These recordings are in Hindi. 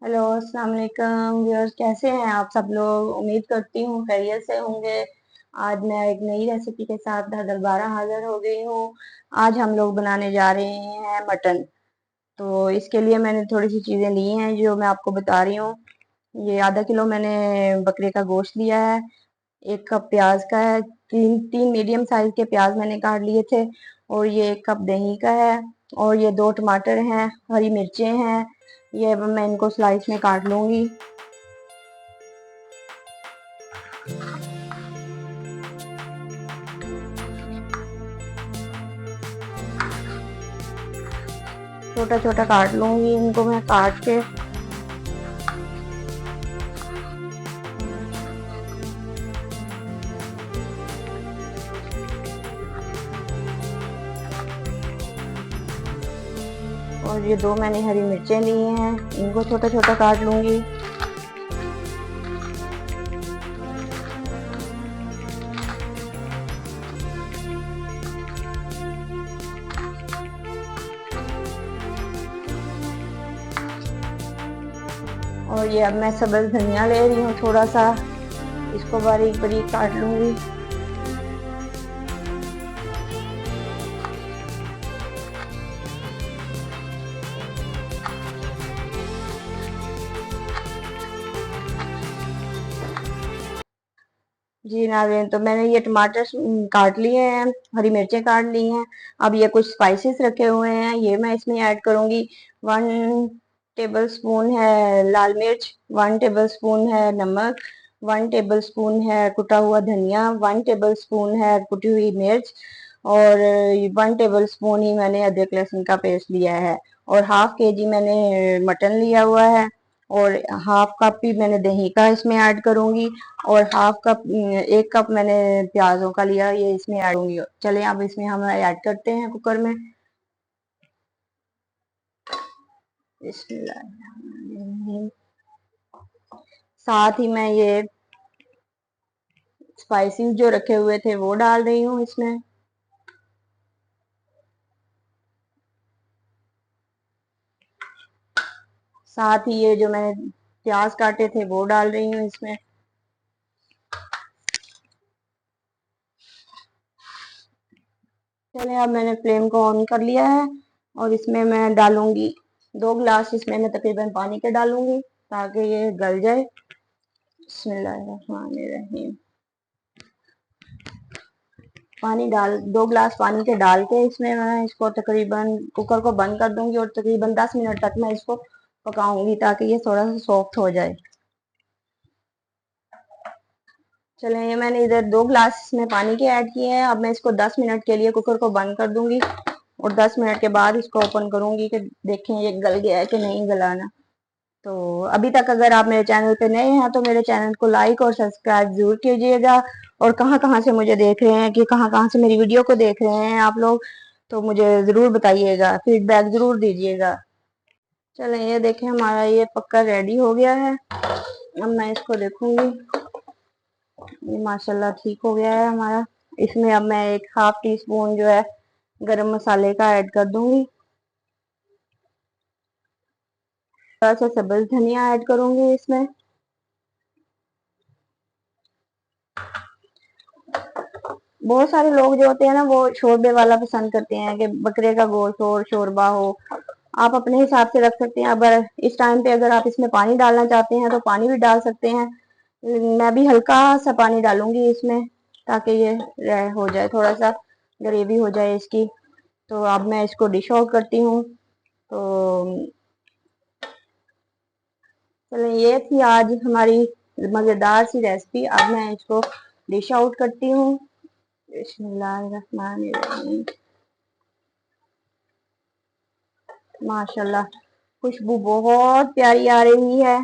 हेलो, अस्सलाम वालेकुम व्यूअर्स। कैसे हैं आप सब लोग? उम्मीद करती हूँ खैरियत से होंगे। आज मैं एक नई रेसिपी के साथ दोबारा हाजिर हो गई हूँ। आज हम लोग बनाने जा रहे हैं मटन। तो इसके लिए मैंने थोड़ी सी चीज़ें ली हैं जो मैं आपको बता रही हूँ। ये आधा किलो मैंने बकरे का गोश्त लिया है। 1 कप प्याज का है। तीन तीन मीडियम साइज के प्याज मैंने काट लिए थे। और ये 1 कप दही का है। और ये 2 टमाटर हैं, हरी मिर्चें हैं। ये अब मैं इनको स्लाइस में काट लूंगी। छोटा छोटा काट लूंगी इनको मैं काट के। और ये 2 मैंने हरी मिर्चें ली हैं, इनको छोटा छोटा काट लूंगी। और ये अब मैं सब्ज धनिया ले रही हूँ थोड़ा सा, इसको बारीक बारीक काट लूंगी। जी नाज़रीन, तो मैंने ये टमाटर काट लिए हैं, हरी मिर्चें काट ली हैं। अब ये कुछ स्पाइसेस रखे हुए हैं, ये मैं इसमें ऐड करूंगी। 1 टेबल स्पून है लाल मिर्च, 1 टेबल स्पून है नमक, 1 टेबल स्पून है कुटा हुआ धनिया, 1 टेबल स्पून है कुटी हुई मिर्च। और 1 टेबल स्पून ही मैंने अदरक लहसुन का पेस्ट लिया है। और हाफ केजी मैंने मटन लिया हुआ है। और हाफ कप ही मैंने दही का इसमें ऐड करूंगी। और हाफ कप 1 कप मैंने प्याजों का लिया, ये इसमें ऐड होंगी। चलें अब इसमें हम ऐड करते हैं कुकर में। बिस्मिल्लाह। साथ ही मैं ये स्पाइसेस जो रखे हुए थे वो डाल रही हूँ इसमें। साथ ही ये जो मैंने प्याज काटे थे वो डाल रही हूँ इसमें। चले अब मैंने फ्लेम को ऑन कर लिया है। और इसमें मैं डालूंगी 2 गिलास, इसमें मैं तकरीबन पानी के डालूंगी ताकि ये गल जाए। बिस्मिल्लाहिर्रहमानिर्रहीम। पानी डाल 2 गिलास पानी के डाल के इसमें मैं इसको तकरीबन कुकर को बंद कर दूंगी और तकरीबन 10 मिनट तक मैं इसको पकाऊंगी ताकि ये थोड़ा सा सॉफ्ट हो जाए। चलें, ये मैंने इधर 2 गिलास में पानी के ऐड किए हैं। अब मैं इसको 10 मिनट के लिए कुकर को बंद कर दूंगी। और 10 मिनट के बाद इसको ओपन करूंगी कि देखें ये गल गया है कि नहीं गलाना। तो अभी तक अगर आप मेरे चैनल पे नए हैं तो मेरे चैनल को लाइक और सब्सक्राइब जरूर कीजिएगा। और कहाँ कहाँ से मुझे देख रहे हैं, कि कहाँ कहाँ से मेरी वीडियो को देख रहे हैं आप लोग, तो मुझे ज़रूर बताइएगा, फीडबैक ज़रूर दीजिएगा। चलें, ये देखें हमारा ये पक्का रेडी हो गया है। अब मैं इसको देखूंगी। ये माशाल्लाह ठीक हो गया है हमारा। इसमें अब मैं 1/2 टी स्पून जो है गरम मसाले का ऐड कर दूंगी। थोड़ा सा सब्ज धनिया ऐड करूंगी इसमें। बहुत सारे लोग जो होते हैं ना वो शोरबे वाला पसंद करते हैं कि बकरे का गोश्त हो और शोरबा हो। आप अपने हिसाब से रख सकते हैं। अगर इस टाइम पे अगर आप इसमें पानी डालना चाहते हैं तो पानी भी डाल सकते हैं। मैं भी हल्का सा पानी डालूंगी इसमें ताकि ये हो जाए, थोड़ा सा ग्रेवी हो जाए इसकी। तो अब मैं इसको डिश आउट करती हूँ। तो चलिए, ये थी आज हमारी मज़ेदार सी रेसिपी। अब मैं इसको डिश आउट करती हूँ। बिस्मिल्लाहिर्रहमानिर्रहीम। माशाल्लाह, खुशबू बहुत प्यारी आ रही है।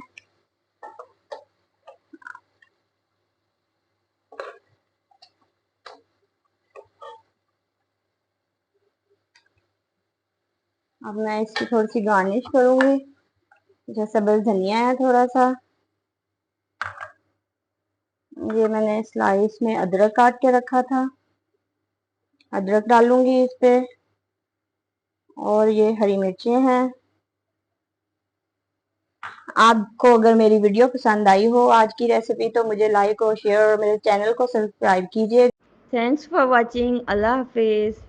अब मैं इसकी थोड़ी सी गार्निश करूंगी। जो सब्ज धनिया है थोड़ा सा, ये मैंने स्लाइस में अदरक काट के रखा था, अदरक डालूंगी इस पे। और ये हरी मिर्चें हैं। आपको अगर मेरी वीडियो पसंद आई हो आज की रेसिपी तो मुझे लाइक और शेयर और मेरे चैनल को सब्सक्राइब कीजिए। Thanks for watching. अल्लाह हाफिज़।